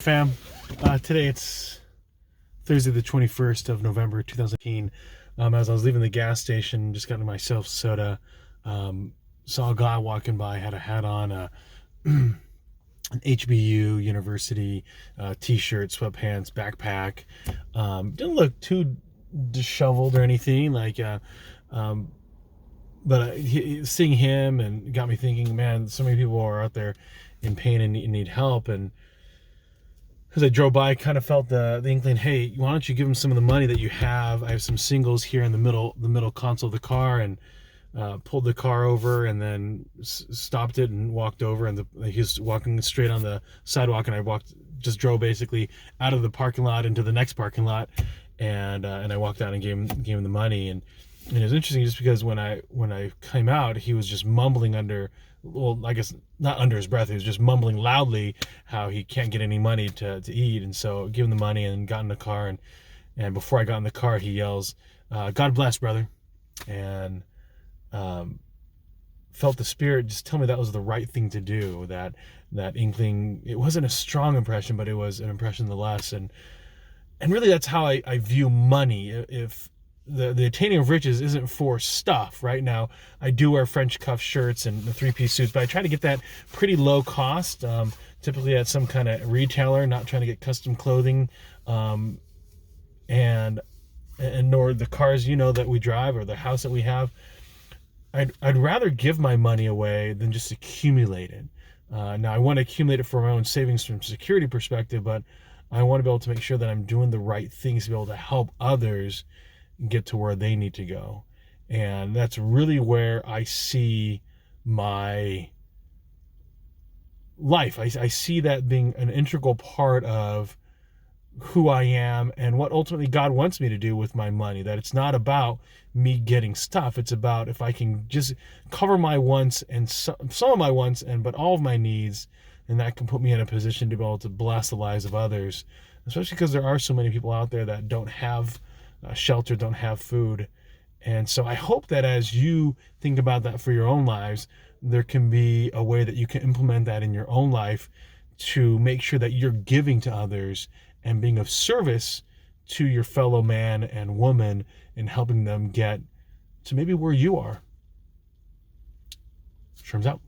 Fam, today it's Thursday the 21st of November 2018. As I was leaving the gas station, just got myself soda, saw a guy walking by, had a hat on, an HBU University t-shirt, sweatpants, backpack. Didn't look too disheveled or anything, but seeing him and got me thinking, man, so many people are out there in pain and need help. And as I drove by, I kind of felt the inkling, hey, why don't you give him some of the money that you have? I have some singles here in the middle console of the car, and pulled the car over and then stopped it and walked over, and he was walking straight on the sidewalk, and I just drove basically out of the parking lot into the next parking lot, and I walked out and gave him the money. And it was interesting just because when I came out, he was just mumbling I guess not under his breath. He was just mumbling loudly how he can't get any money to eat. And so give him the money and got in the car. And before I got in the car, he yells, "God bless, brother." And felt the Spirit just tell me that was the right thing to do. That inkling, it wasn't a strong impression, but it was an impression nonetheless. And really that's how I view money. If the attaining of riches isn't for stuff. Right now, I do wear French cuff shirts and the three-piece suits, but I try to get that pretty low cost, typically at some kind of retailer, not trying to get custom clothing, and nor the cars, that we drive or the house that we have. I'd rather give my money away than just accumulate it. Now, I want to accumulate it for my own savings from a security perspective, but I want to be able to make sure that I'm doing the right things to be able to help others get to where they need to go. And that's really where I see my life. I see that being an integral part of who I am and what ultimately God wants me to do with my money. That it's not about me getting stuff. It's about if I can just cover my wants and some of my wants, but all of my needs, and that can put me in a position to be able to bless the lives of others, especially because there are so many people out there that don't have shelter, don't have food. And so I hope that as you think about that for your own lives, there can be a way that you can implement that in your own life to make sure that you're giving to others and being of service to your fellow man and woman and helping them get to maybe where you are. Sherm's out.